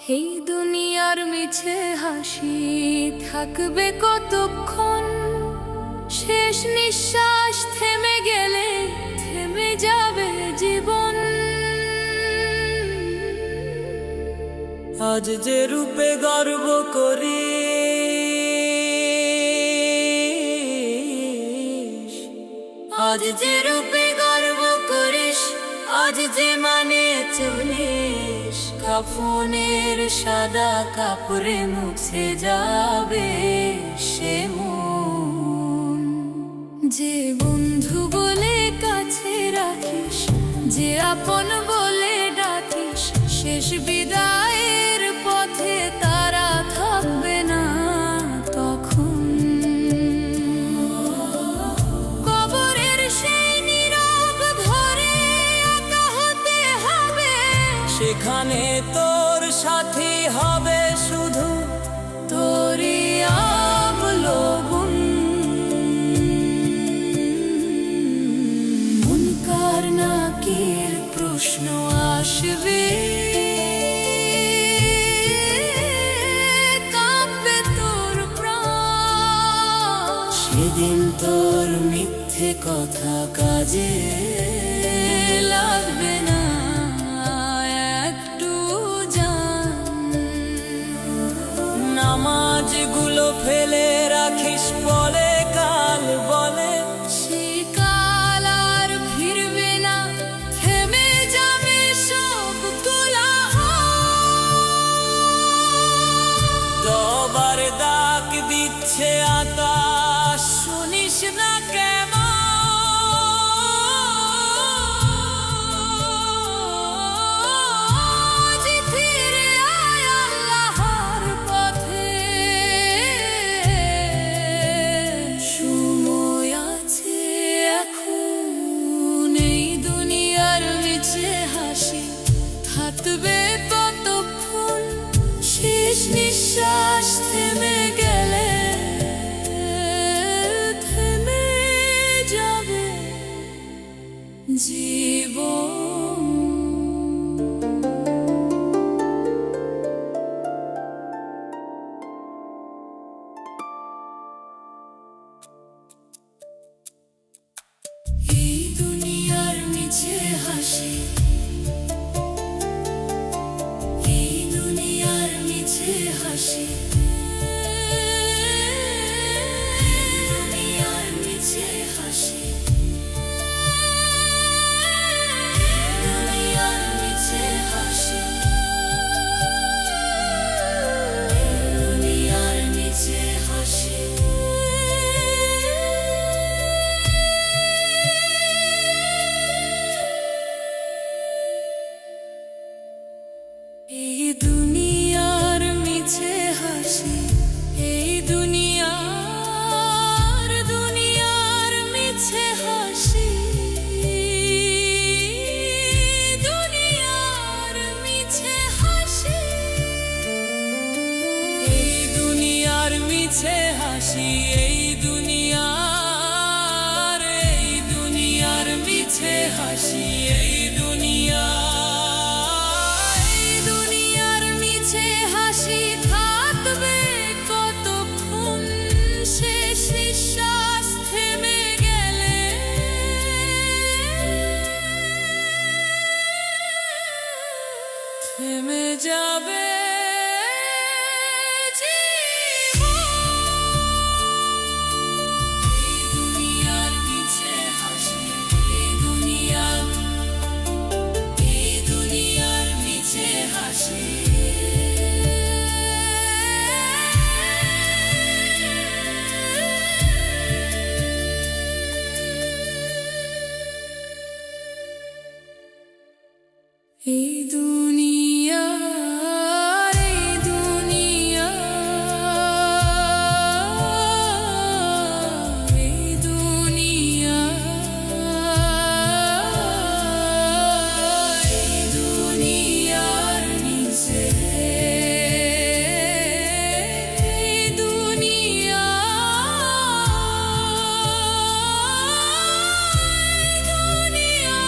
এই দুনিয়ার মিছে হাসি থাকবে কতক্ষণ? শেষ নিঃশ্বাস থেমে গেলে থেমে যাবে জীবন। আজ যে রূপে গর্ব করি, আজ যে রূপে গর্ব করিস, আজ যে মানে চলিস, কাফনের সাদা কাপড়ে মুছে যাবে সে মন। যে বন্ধু বলে কাছে রাখিস, যে আপন বলে ডাকিস, শেষ বিদায়ের পথে তারা থাকবে না তখন। কবরের সেই নীরব ঘরে একা হতে হবে, সেখানে তোর সাথী হবে শুধু তোরই অবলম্বন। মুনকার নাকির প্রশ্ন আসবে, কাঁপবে তোর প্রাণ। সেদিন তোর মিথ্যে কথা কাজে লাগবে না একটু জান। নামাজগুলো ফেলে রাখিস বলে কাল বলে, সেই কাল আর ফিরবে না, থেমে যাবে সব কোলাহল। দবার ডাক দিচ্ছে আকাশ, শুনিস না কেমন? আজ ফিরে আয় আল্লাহর পথে, সময় আছে এখন। এই দুনিয়ার মিছে হাসি থাকবে কতক্ষণ? শেষ নিঃশ্বাস থেমে গেলে থেমে যাবে জীবন। এই দুনিয়ার মিছে হাসি, এই দুনিয়ার মিছে হাসি, এই দুনিয়ার মিছে হাসি, এই দুনিয়ার মিছে হাসি, এই দুনিয়ার মিছে হাসি। এই দুনিয়ার মিছে হাসি, এই দুনিয়ার মিছে হাসি, দুনিয়ার মিছে হাসি, এই দুনিয়ার মিছে হাসি, এই দুনিয়ার মিছে হাসি, এই দুনিয়ার মিছে হাসি থাকবে কতক্ষণ? শেষ নিঃশ্বাস থেমে গেলে থেমে যাবে দুনিয়ার মিছে হাসি, এই দুনিয়ার মিছে হাসি। এই দুনিয়া, এই দুনিয়া, এই দুনিয়া, এই দুনিয়ার নিচে, এই দুনিয়া, এই দুনিয়া।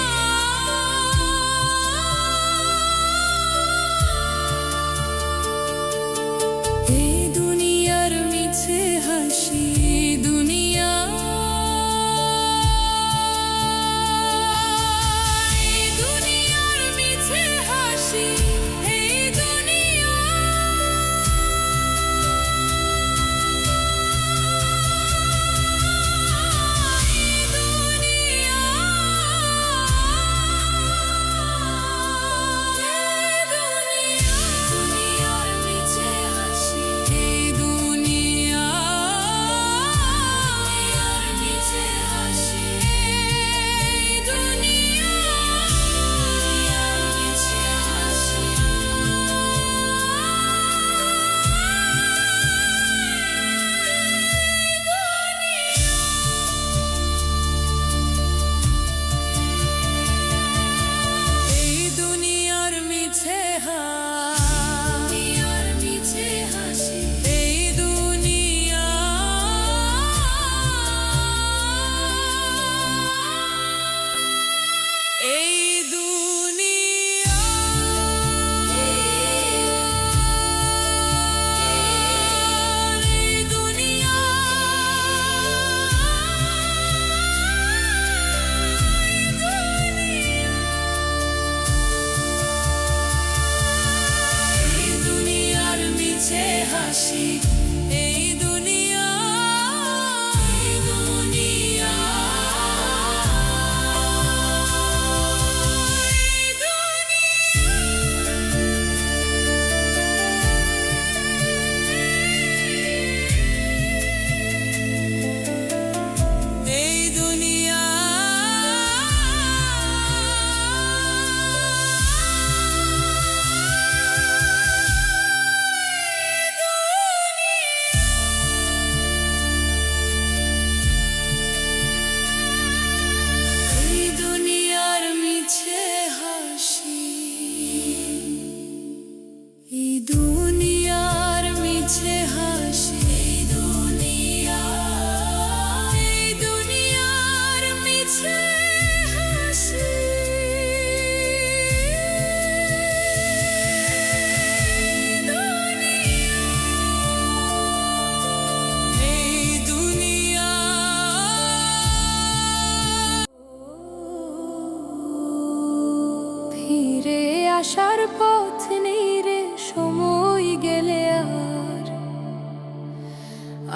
আসার পথ নেই রে সময় গেলে আর।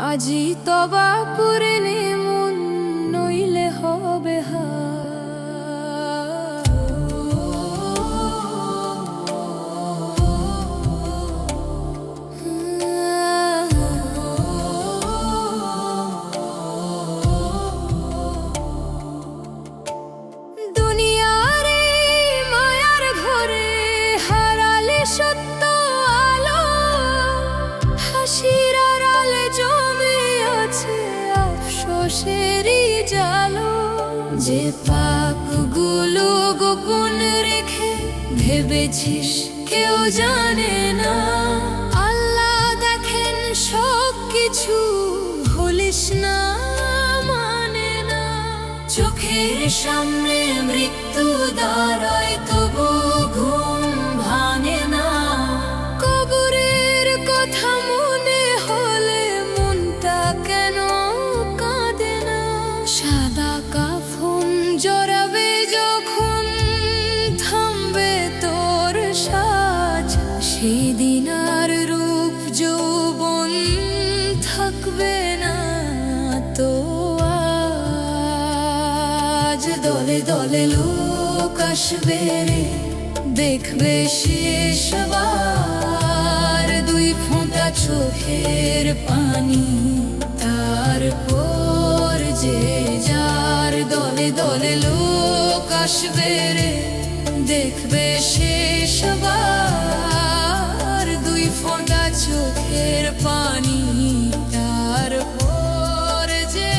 আজি তবা করে নে মন, নইলে হবে দুনিয়ারে মায়ার ঘরে হারালে সত্য আলো, হাসির আড়ালে জমে আছে আফসোসেরই জালো। যে পাপগুলো গোপন রেখে ভেবেছিস কেউ জানে না, আল্লাহ দেখেন সব কিছু, ভুলিস না মানে না। চোখের সামনে মৃত্যু দাঁড়ায় তবু ঘুম ভাঙে না, কবরের কথা মনে হলে মনটা কেন কাঁদে না। সাদা কাফন জড়াবে যখন থামবে তোর সাজ, সেদিন আর রূপ যৌবন থাকবে না তো আজ। দলে দলে লোক আসবে রে দেখবে শেষবার, দুই ফোঁটা চোখের পানি তারপর যে যার। দলে দলে লোক আসবে রে দেখবে শেষবার, দুই ফোঁটা চোখের পানি তারপর যে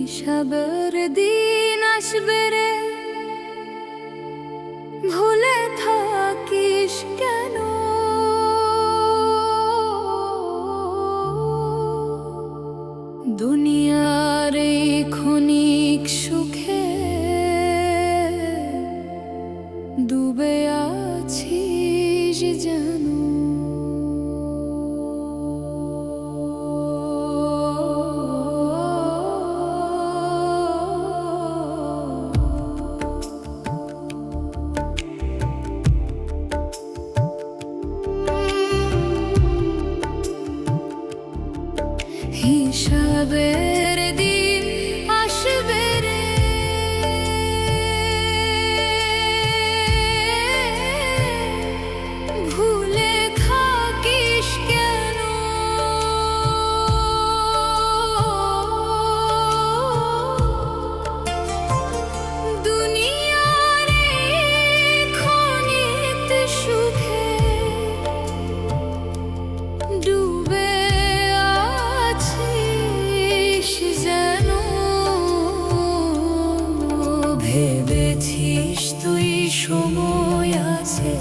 হিসাবের দিন আসবে রে, ভুলে থাকিস কেন? দুনিয়ার এই ক্ষণিক সুখে ডুবে আছিস যেন। হিসাবের দিন আসবে রে, ভুলে থাকিস কেন? দুনিয়ার এই ক্ষণিক সুখে ডুবে ভেবেছিস তুই সময় আছে,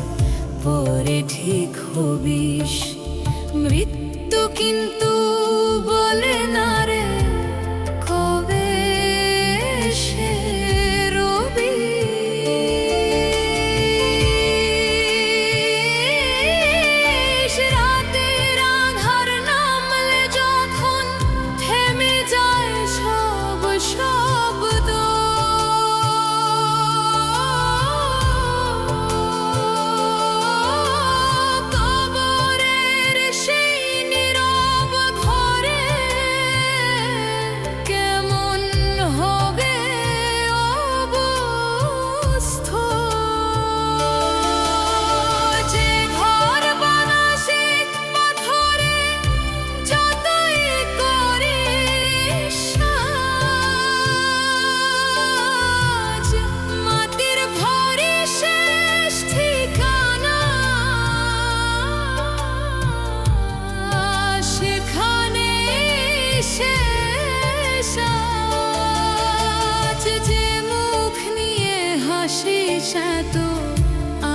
পরে ঠিক হবিস। মৃত্যু কিন্তু বলে না রে কবে সে রবি। রাতের আধার নামলে যখন থেমে যায় সব শব্দ, তো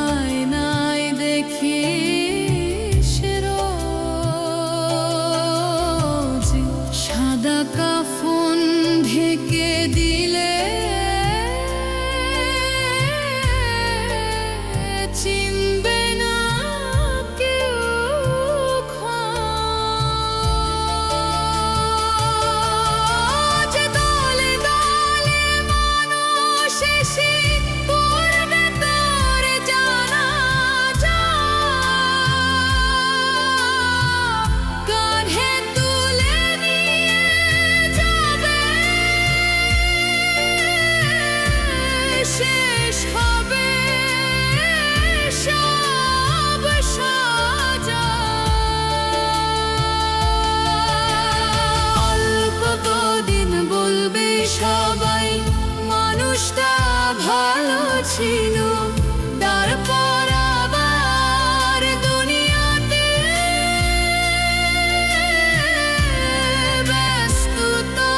আয়নায় দেখিস রোজ, সাদা কাফন ঢেকে দিলে চিনবে না কেউ খোঁজ। দলে দলে মানুষ এসে শেষ হবে সব সাজা। অল্প কদিন বলবে সবাই মানুষটা ভালো ছিল, তারপর আবার দুনিয়াতে ব্যস্ততা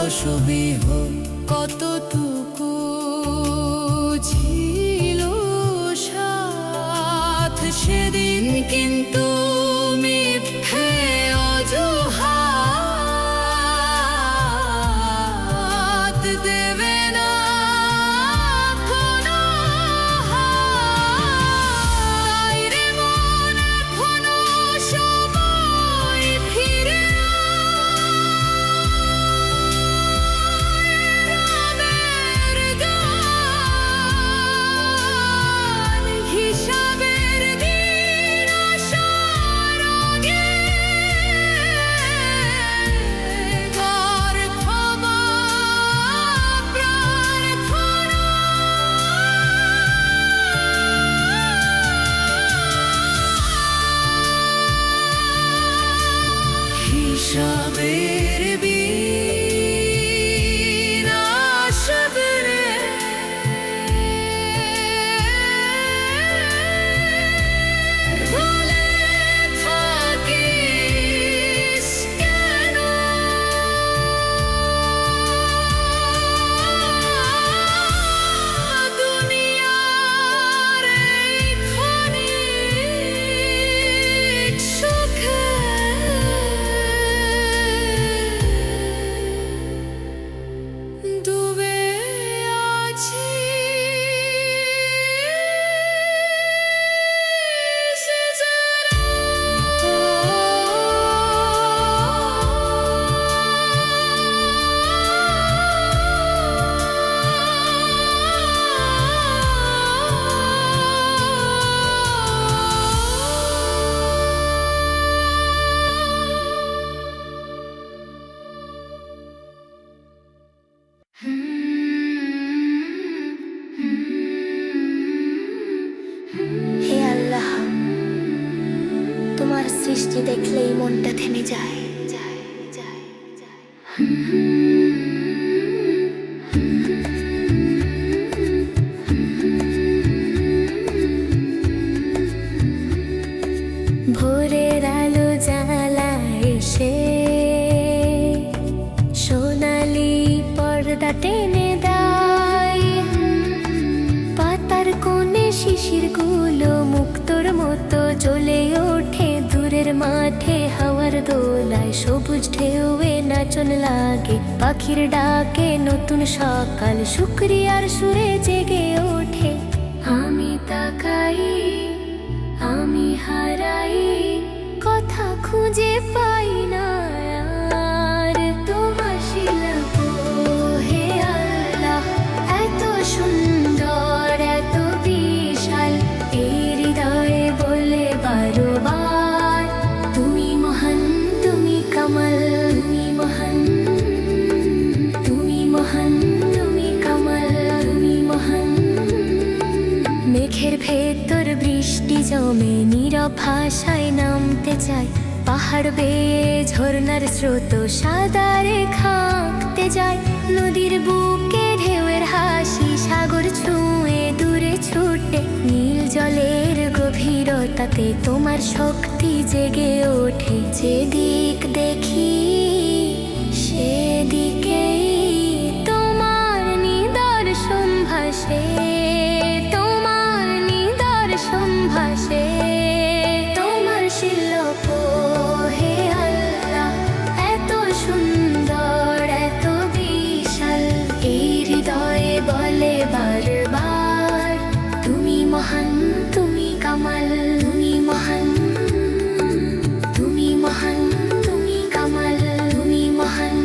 অসবিহ কতটুকু ছিল সাথ সেদিন, কিন্তু মিথ্যে অজুহাত দেবে না কোনো হায় রে মন। এখনো সময় ফিরে হিসাবের দিন আসা शबेर बीना शबरे भूले থাকিস কেন দুনিয়ার এই ক্ষণিক সুখে ডুবে আছি হে আল্লাহ, তোমার সৃষ্টি দেখলেই মনটা থেমে যায়। ভোরের আলো জ্বালা এসে সোনালি পর্দা টেনে দেয়, পাতার কোণে শিশিরগুলো মুক্তোর মতো জ্বলে ওঠে, দূরের মাঠে হাওয়ার দোলায় সবুজ ঢেউয়ে নাচন লাগে, পাখির ডাকে নতুন সকাল শুকরিয়ার সুরে জেগে ওঠে। আমি তাকাই, আমি হারাই, কথা খুঁজে পাই না আর তোমার শিল্প। হে আল্লাহ, এত সুন্দর, এত বিশাল, এই হৃদয়ে বলে বারবার তুমি মহান, তুমি কামাল, তুমি মহান, তুমি মহান, তুমি কামাল, তুমি মহান। মেঘের ভেতর বৃষ্টি জমে নীরব ভাষায় নামতে চায়, পাহাড় বেয়ে ঝর্ণার স্রোত সাদা রেখা আঁকতে যায়, নদীর বুকে ঢেউয়ের হাসি সাগর ছুঁয়ে দূরে ছুটে, নীল জলের গভীরতাতে তোমার শক্তি জেগে ওঠে। যেদিক দেখি সেদিকেই তোমার নিদর্শন ভাসে, তোমার নিদর্শন ভাসে, তোমার শিল্প। হে আল্লাহ, এত সুন্দর, এত বিশাল, এই হৃদয়ে বলে বারবার তুমি মহান, তুমি কামাল, তুমি মহান, তুমি মহান, তুমি কামাল, তুমি মহান।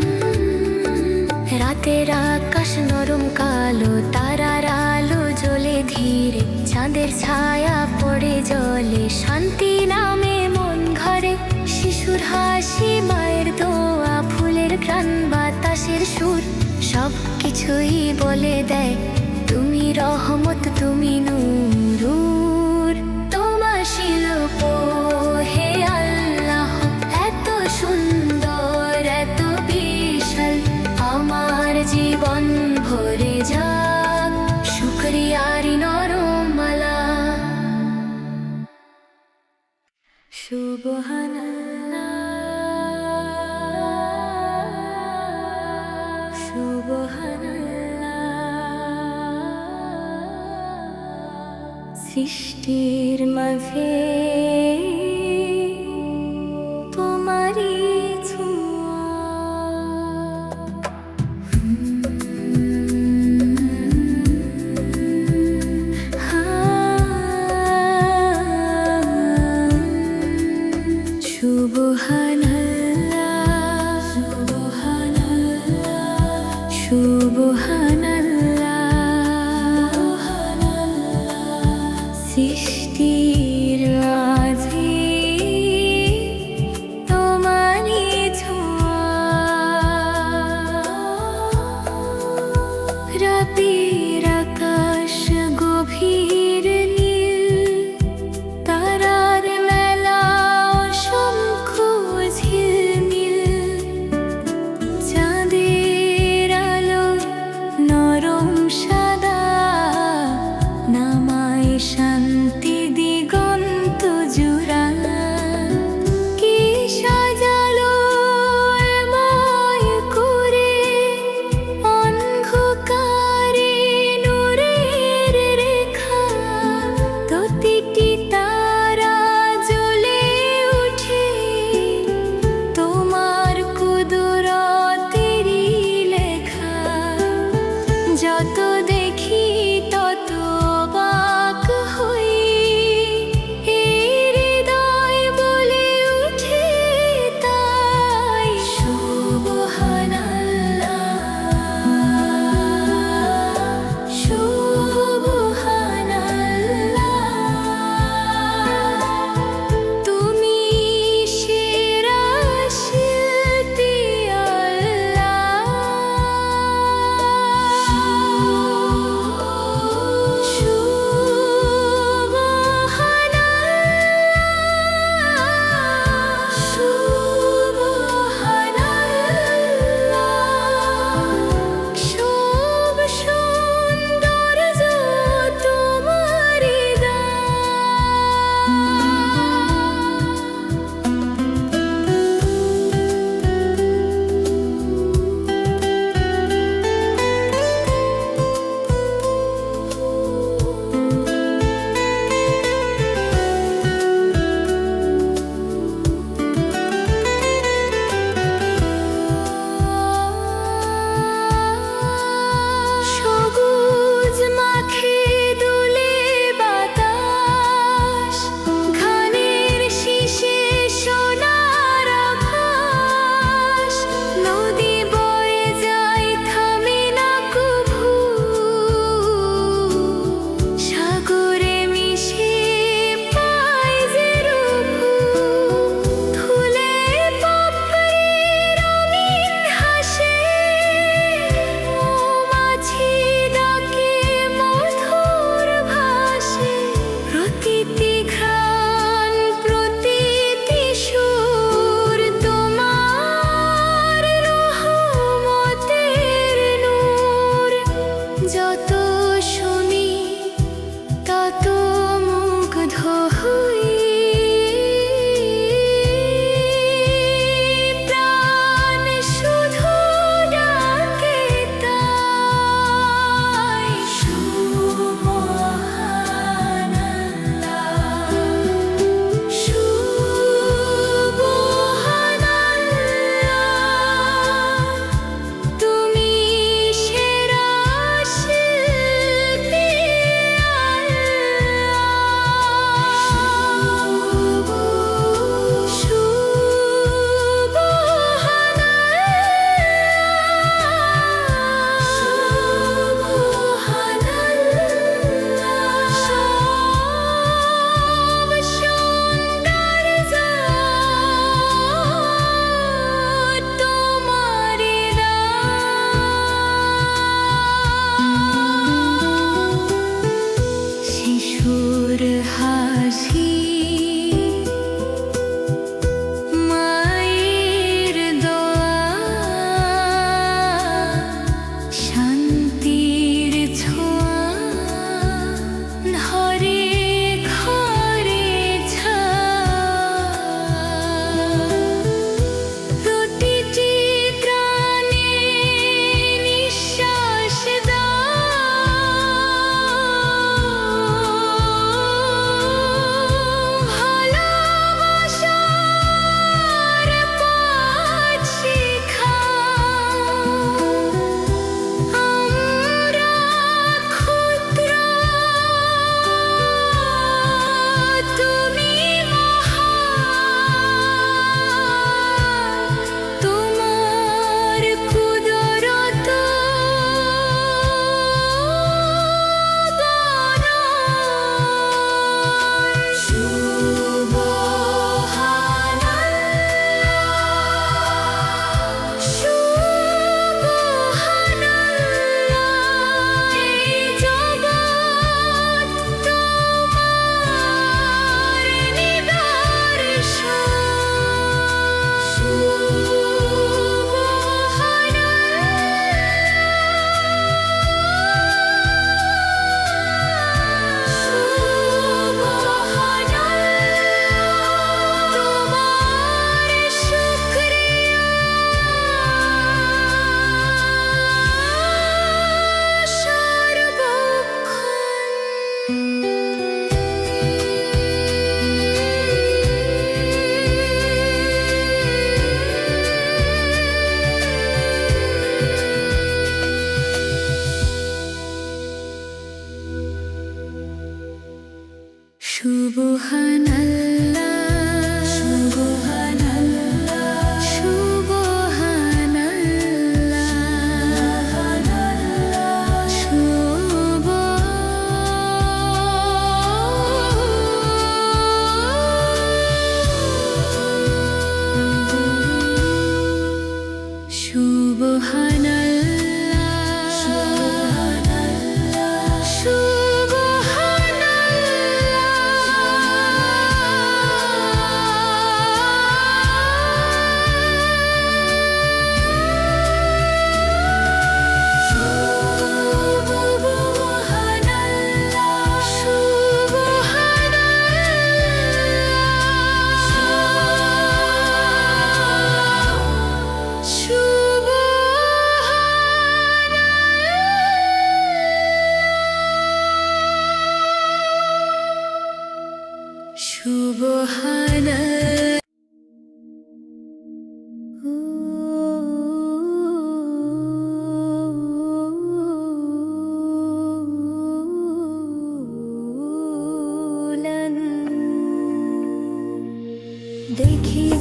রাতের আকাশ নরম কালো, তারার আলো জ্বলে ধীরে, চাঁদের ছায়া পড়ে জলে, শান্তি নামে মন ঘরে, শিশুর হাসি, মায়ের দোয়া, ফুলের ঘ্রাণ, বাতাসের সুর, সব কিছুই বলে দেয় তুমি রহমত, তুমি নূর। তোমার শিল্প হে আল্লাহ, এত সুন্দর, এত বিশাল, আমার জীবন ভরে যাক শুকরিয়ারি নরমালা। সুবহানাল্লাহ, সুবহানাল্লাহ। সৃষ্টির মাঝে তোমারই ছোঁয়া, সুবহানাল্লাহ, সুবহানাল্লাহ, সুবহানাল্লাহ। সৃষ্টির মাঝে তোমারই ছোঁয়া, রাতের আকাশ গভীর নীল, তারার মেলা অসংখ্য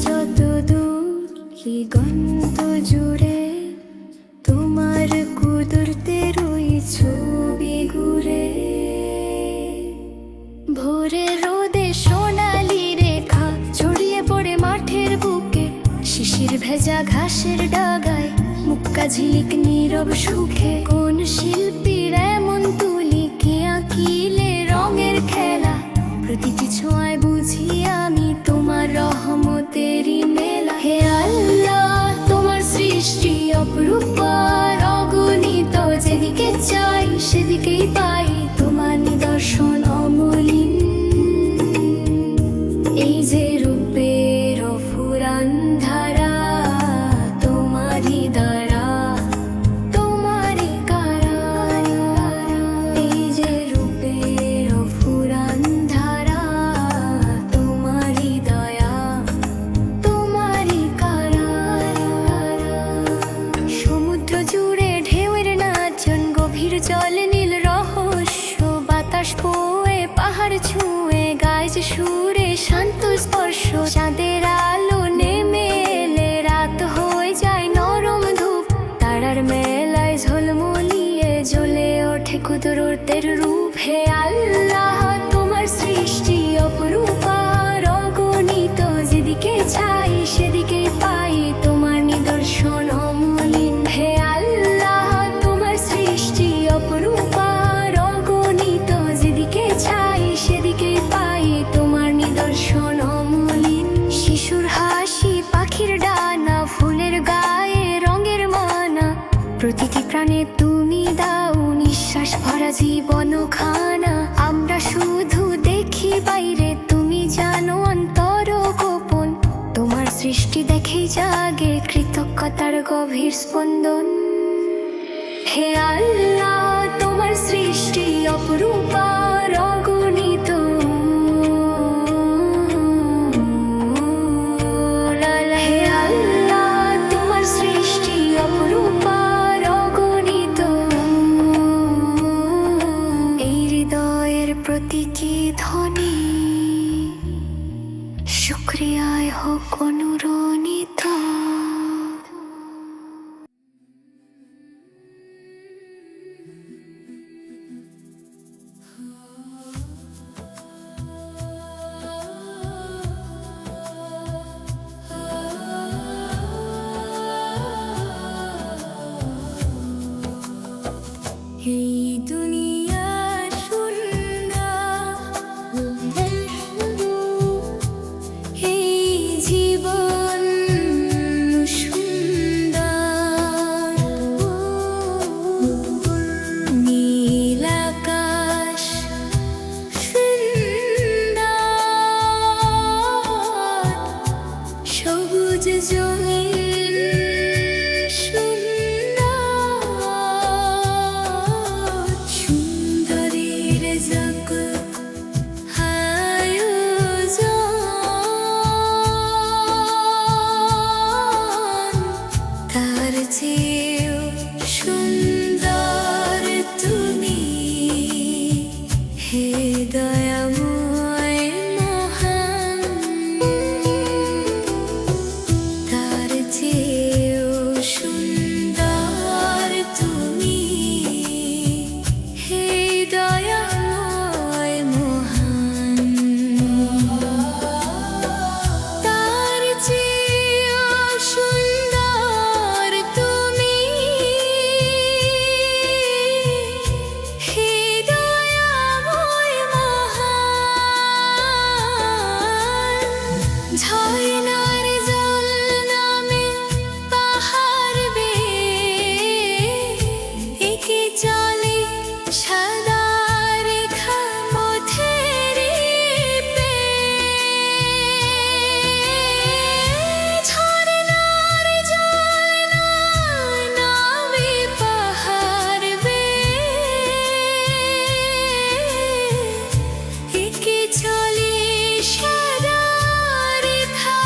যত দূর কি গন্ত জুড়ে তোমার কুদরতের ওই ছবি ঘুরে। ভোরের রোদে সোনালি রেখা ছড়িয়ে পড়ে মাঠের বুকে, শিশির ভেজা ঘাসের ডাগায় মুক্কা ঝিলিক নীরব সুখে। কোন শিল্পীর এমন তুলি কে আঁকিলে রঙের খেলা, প্রতিটি ছোঁয়ায় বুঝি আমি তোমার রহমতেরই মেলা। হে আল্লাহ তোমার সৃষ্টি অপরূপার অগণিত, যেদিকে চাই সেদিকেই পাই তোমার নিদর্শন অমলিন। এই যে রূপের ফুরান ধারা তোমারই দ্বারা, তোমারই কারা। এই যে রূপের ফুরান ধারা তোমারই দয়া, তোমারই কারা। সমুদ্র জুড়ে ঢেউয়ের নাচন, গভীর জলে নীল রহস্য, বাতাস বয়ে পাহাড় ছুঁয়ে গায় যে সুরে শান্ত স্পর্শ। চাঁদের আলো নেমে এলে রাত হয়ে যায় নরম ধূপ, তারার মেলায় ঝলমলিয়ে জ্বলে ওঠে কুদরতের রূপ। হে আল্লাহ তোমার সৃষ্টি অপরূপার অগণিত, যেদিকে চাই সেদিকে পাই তোমার নিদর্শন অমলিন। হে আল্লাহ তোমার সৃষ্টি অপরূপার অগণিত, যেদিকে চাই সেদিকে পাই তোমার নিদর্শন অমলিন। শিশুর হাসি, পাখির ডানা, ফুলের গায়ে রঙের মানা, প্রতিটি প্রাণে তুমি দাও নিঃশ্বাস ভরা জীবন খানা। আমরা শুধু দেখি বাইরে, তুমি জানো অন্তর গোপন, তোমার সৃষ্টি দেখেই জাগে কৃতজ্ঞতার গভীর স্পন্দন। হে আল্লাহ তোমার সৃষ্টি অপরূপার অগণিত, হে আল্লাহ তোমার সৃষ্টি অপরূপার অগণিত। এই হৃদয়ের প্রতীকী ধ্বনি শুকরিয়ায় হোক অনুরণিত। এই দুনিয়া সুন্দর, এই জীবন সুন্দর, নীল আকাশ সুন্দর, সবুজ জমিন সুন্দরীর জগৎ আয়োজন, তার চেয়েও সুন্দর তুমি। হে দয়াময় মহান, তার চেয়েও সুন্দর তুমি। হে দয়াময় মহান, তার চেয়েও সুন্দর তুমি। হে দয়াময় মহান, ঝর্ণার জল নামে পাহাড় বেয়ে এঁকে চলে সাদা রেখা পথের পেয়ে। ঝর্ণার জল নামে পাহাড় বেয়ে এঁকে চলে সাদা রেখা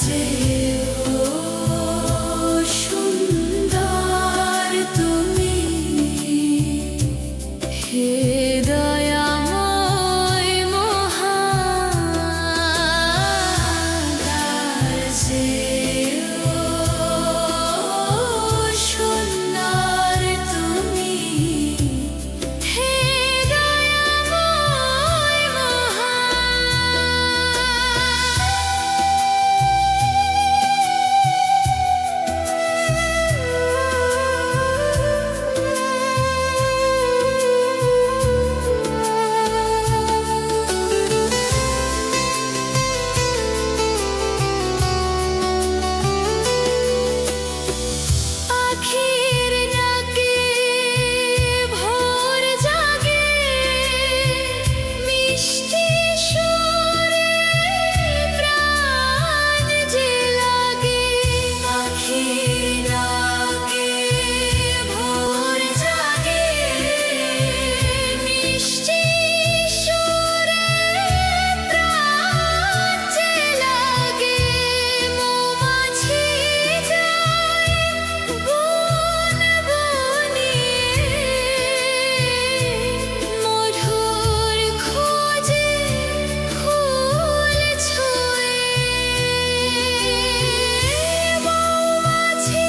চেয়েও সুন্দর তুমি, হে দয়াময় মহান, তার চেয়েও সুন্দর তুমি, হে দয়াময় পাখির ডাকে ভোর জাগে, মিষ্টি সুরে প্রাণ যে লাগে। পাখির ডাকে ভোর জাগে, মিষ্টি সুরে প্রাণ যে লাগে। মৌমাছি যায় বন বনিয়ে, মধুর খোঁজে ফুল ছুঁয়ে। মৌমাছি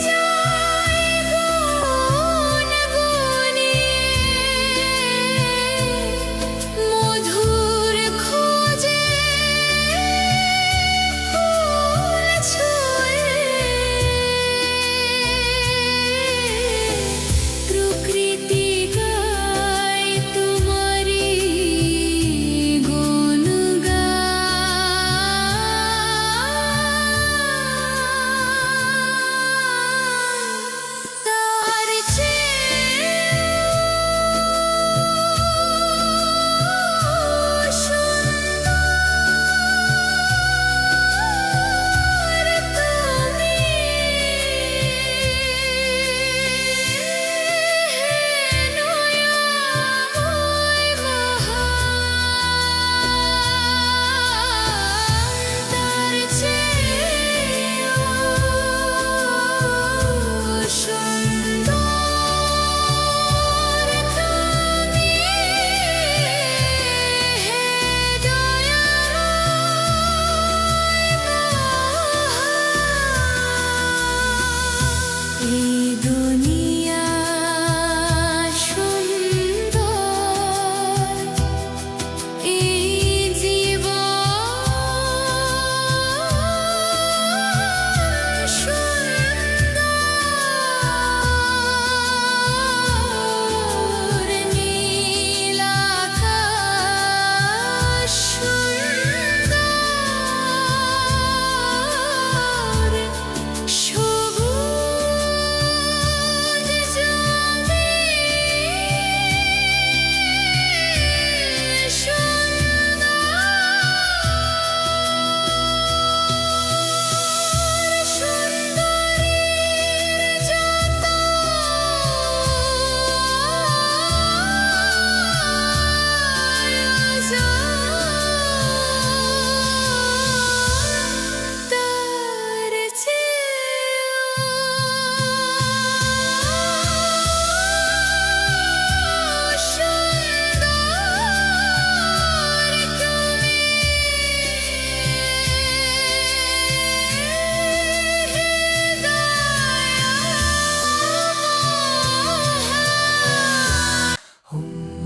যায় বন বনিয়ে, মধুর খোঁজে ফুল ছুঁয়ে। প্রকৃতি গায় তোমারি গুণগান, তার চেয়েও সুন্দর তুমি, হে দয়াময় মহান, তার চেয়েও সুন্দর তুমি, হে দয়াময়। এই দুনিয়া সুন্দর, এই জীবন সুন্দর, নীল আকাশ সুন্দর, সবুজ জমিন সুন্দর, সুন্দরীর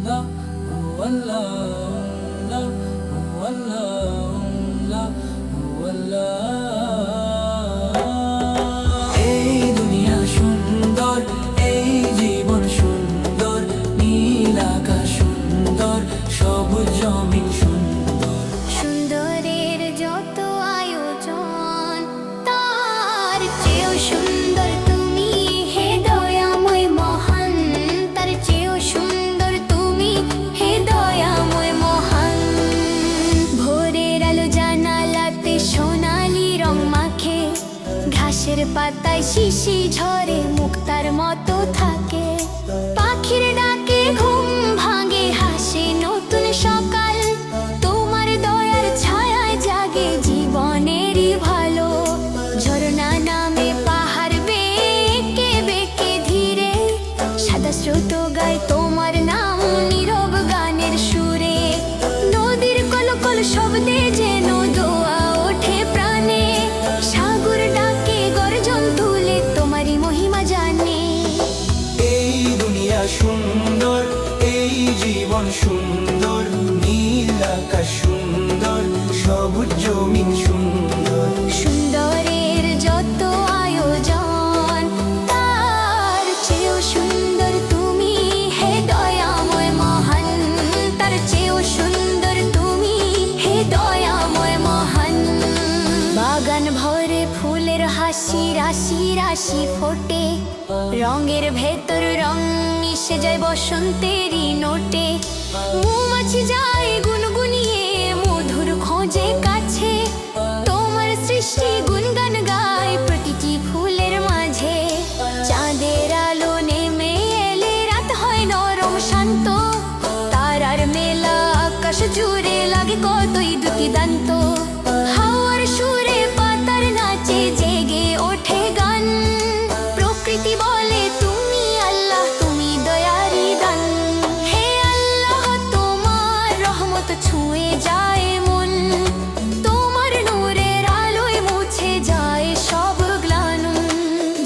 যত আয়োজন, তার চেয়েও সুন্দর তুমি, হে এই দুনিয়া সুন্দর, এই জীবন সুন্দর, নীল আকাশ সুন্দর, সবুজ জমিন সুন্দর। সুন্দরের যত আয়োজন, তার চেয়েও সুন্দর তুমি, হে দয়াময় মহান, তার চেয়েও সুন্দর তুমি, হে দয়াময় মহান। ভোরের আলো জানালাতে সোনালি রং মাখে, ঘাসের পাতায় শিশি ঝরে মুক্তার মতো থাকে। পাখির ডাকে ঘুম ভাঙে, হাসে নতুন সকাল, তোমার দয়ার ছায়ায় জাগে জীবনেরই ভালো। আকাশ সুন্দর, সবুজ জমিন সুন্দর। সুন্দরের যত আয়োজন, তার চেয়েও সুন্দর তুমি হে দয়াময় মহান। তার চেয়েও সুন্দর তুমি হে দয়াময় মহান। বাগান ভরে ফুলের হাসি, রাশি রাশি ফোটে, রঙের ভেতর রং মিশে যায় বসন্তেরই নোটে। মৌমাছি যায় গুনগুনিয়ে মধুর খোঁজে কাছে, তোমার সৃষ্টি গুনগান গায় প্রতিটি ফুলের মাঝে। চাঁদের আলো নেমে এলে রাত হয় নরম শান্ত, তারার মেলা আকাশ জুড়ে লাগে কতই দুটি দান্ত। হাওয়ার সুরে পাতার নাচে জেগে ওঠে গান, প্রকৃতি বলে তুমি আল্লাহ, তুমি দয়ারি দান। হে আল্লাহ তোমার রহমত ছুঁয়ে যায় মন, তোমার নূরের আলোয় মুছে যায় সব গ্লানি।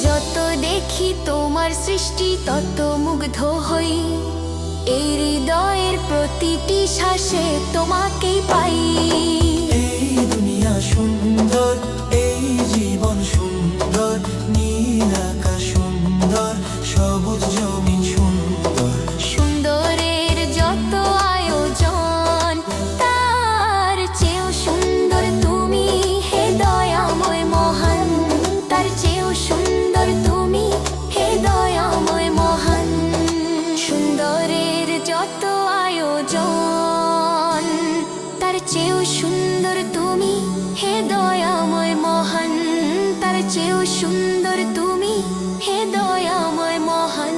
যত দেখি তোমার সৃষ্টি তত মুগ্ধ হই, এই হৃদয়ের প্রতিটি শ্বাসে তোমাকেই পাই। এই দুনিয়া সুন্দর, এই জীবন সুন্দর, নীল আকাশ সুন্দর, সবুজ জমিন সুন্দর। সুন্দরের যত আয়োজন, তার চেয়েও সুন্দর তুমি হে দয়াময় মহান। তার চেয়েও সুন্দর তুমি হে দয়াময় মহান। সুন্দরের যত আয়োজন, তার চেয়েও সুন্দর তুমি হে দয়াময় মহান। তার চেয়েও সুন্দর তুমি হে দয়াময় মহান।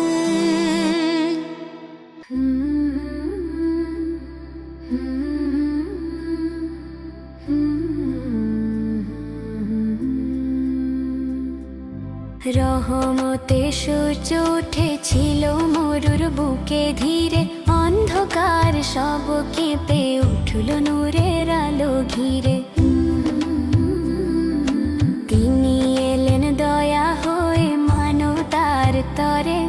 রহমতে সূর্য উঠেছিল মরুর বুকে ধীরে, অন্ধকার সব কেঁপে উঠল নূরের আলো ঘিরে। তিনি এলেন দয়া হয়ে মানবতার তরে,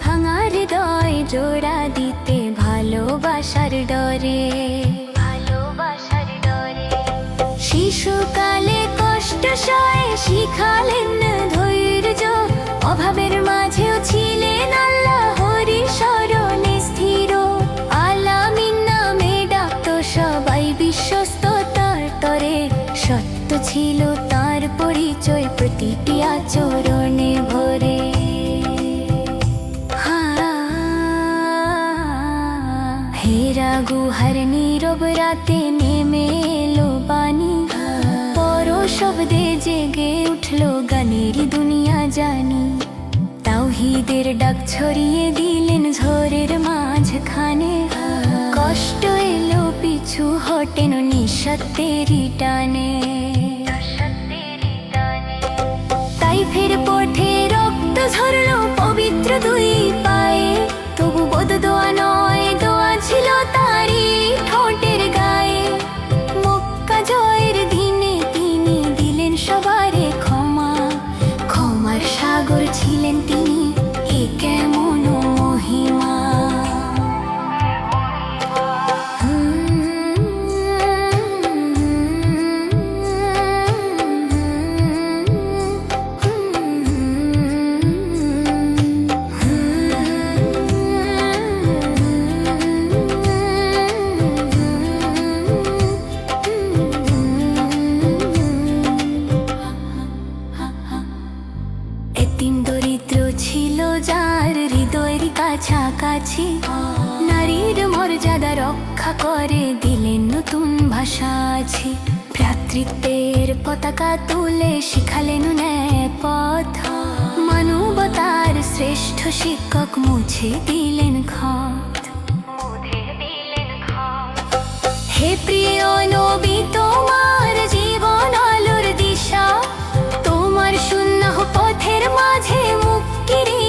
ভাঙার হৃদয় জোড়া দিতে ভালোবাসার ডরে। ভালোবাসার ডরে শিশুকালে কষ্ট সয়ে শিখালেন ধৈর্য, অভাবের মাঝেও ছিলেন আল্লাহরই শরণে স্থির। আলামিন নামে ডাকতো সবাই বিশ্বস্ত তার তরে, সত্য ছিল তার পরিচয় প্রতিটি আচরণে ভরে। হেরা গুহার নীরব রাতে নেমে এলো বাণী, পর শব্দে জেগে উঠলো গানেরই দুনিয়া জানি। তাওহীদের ডাক ছড়িয়ে দিলেন ঝড়ের মাঝখানে, কষ্ট এলো পিছু হটেন নিঃসত্বেরই টানে। তাই ফের পথে রক্ত ঝরলো পবিত্র দুই পায়ে, তবু বোধ দোয়া নয়, দোয়া ছিল তারই ঠোঁটের গায়ে। মক্কা জয়ের দিনে তিনি দিলেন সবারে ক্ষমা, ক্ষমার সাগর ছিলেন তিনি, এ কেমন মহিমা। এতিম দরিদ্র ছিল যার হৃদয়ের কাছাকাছি, নারীর মর্যাদা রক্ষা করে দিলেন নতুন ভাষা আছে। ভ্রাতৃত্বের পতাকা তুলে শিখালেন ন্যায় পথ, মানবতার শ্রেষ্ঠ শিক্ষক মুছে দিলেন ক্ষত। হে প্রিয় নবী তোমার জীবন আলোর দিশা, তোমার সুন্নাহ পথের মাঝে মুক্তিরই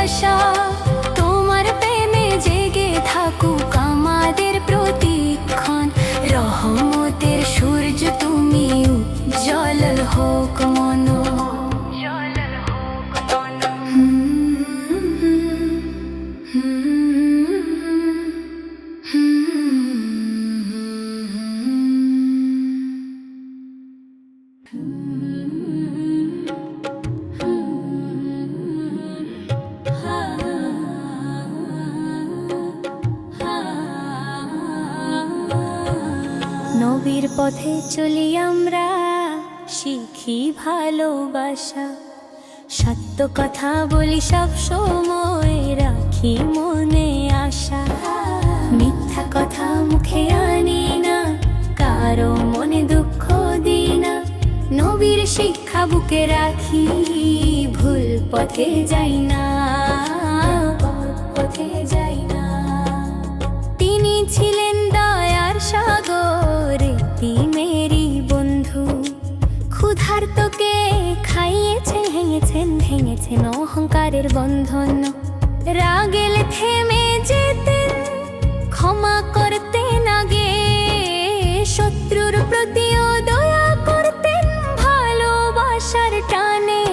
আশা। তোমার প্রেমে জেগে থাকুক আমাদের প্রতিক্ষণ, রহমতের সূর্য তুমি উজ্জ্বল হোক মন। নবীর পথে চলি আমরা, শিখি ভালোবাসা। সত্য কথা বলি সব সময়, রাখি মনে আশা। মিথ্যা কথা মুখে আনি না, কারো মনে দুঃখ দিই না। নবীর শিক্ষা বুকে রাখি, ভুল পথে যাই না, পথে যাই না। তিনি ছিলেন দয়ার সাগর, মেরি বন্ধু। ক্ষুধার্তকে খাইয়েছেন, ভেঙেছেন অহংকারের বন্ধন। রাগেলে থেমে যেতেন, ক্ষমা করতেন আগে। শত্রুর প্রতিও দয়া করতেন, ভালোবাসার টানে।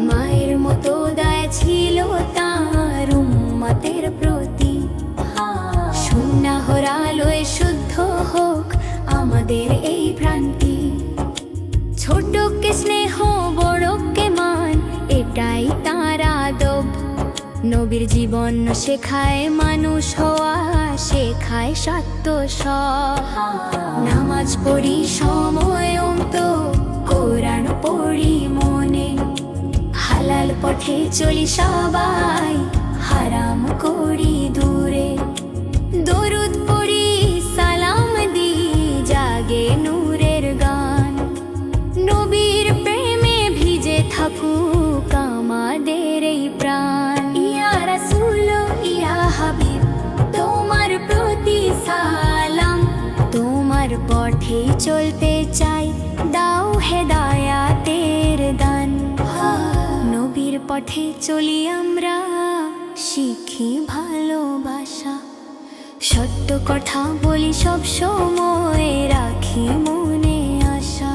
মায়ের মতো দয়া ছিল তাঁর উম্মতের প্রতি। সুন্নাহর আলোয় শুদ্ধ হোক আমাদের এই ভ্রান্তি। ছোটকে স্নেহ, বড়কে মান, এটাই তাঁর আদব। নবীর জীবন শেখায় মানুষ হওয়া, শেখায় সত্য সব। নামাজ পড়ি সময় তো, কোরআন পড়ি মনে। হালাল পথে চলি সবাই, হারাম করি দূরে। দরুদ পড়ি, সালাম দি, জাগে নূরের গান। নবীর প্রেমে ভিজে থাকুক আমাদের এই প্রাণ। ইয়া রাসূল, ইয়া হাবিব, তোমার প্রতি সালাম। তোমার পথে চলতে চাই, দাও হেদায়াতের দান। নবীর পথে চলি আমরা, শিখি ভালোবাসা। সত্য কথা বলি সব সময়, রাখি মনে আশা।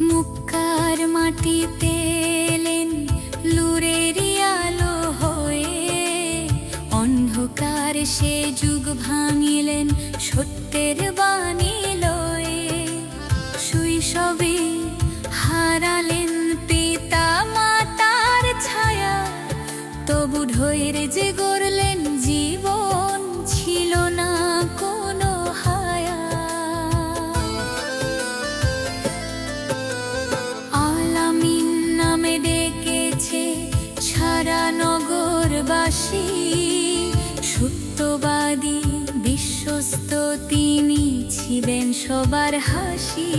মুক্কার মাটিতে এলেন লুরেরি আলো হয়ে। অন্ধকার সে যুগ ভাঙিলেন, সত্যের বাণী লয়ে। শৈশবে হারালেন পিতা মাতার ছায়া, তবু ধৈর্যে গড়লেন জীবন, ছিল না কোনো হায়া। আলামিন নামে ডেকেছে সারা নগরবাসী। সত্যবাদী বিশ্বস্ত তিনি ছিলেন সবার হাসি।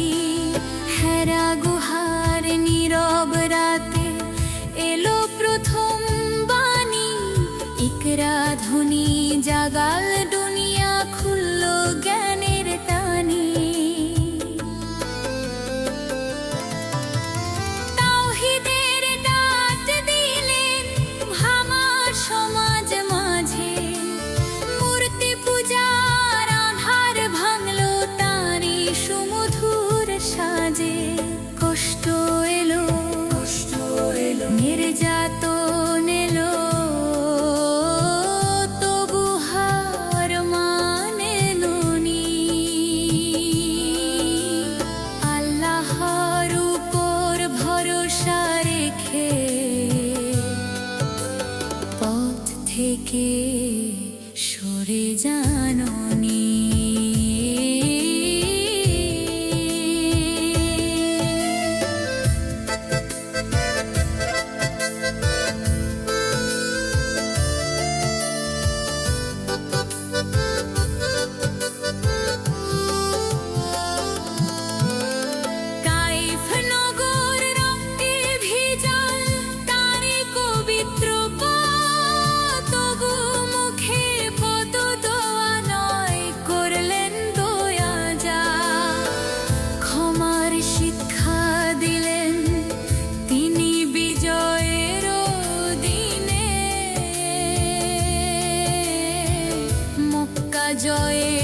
হেরা গুহার নীরব রাতে এলো প্রথম বাণী। ইকরা ধ্বনি জাগাল দুনিয়া, খুলল জ্ঞানের টানি। তাওহীদের ডাক দিলেন ভাঙা সমাজ মাঝে। মূর্তি পূজার আধার ভাঙল তাঁরই সুমধুর সাজে। কষ্ট এলো, নির্যাতন এলো, তবু হার মানেননি। আল্লাহর উপর ভরসা রেখে পথ থেকে সরে জাননি। কাইফ নগর রক্তে ভিজাল, তারই পবিত্র পথ। তবু মুখে পদ দোয়া নয়, করলেন দয়া যা। ক্ষমার শিক্ষা দিলেন তিনি বিজয়ের দিনে। মক্কা জয়ে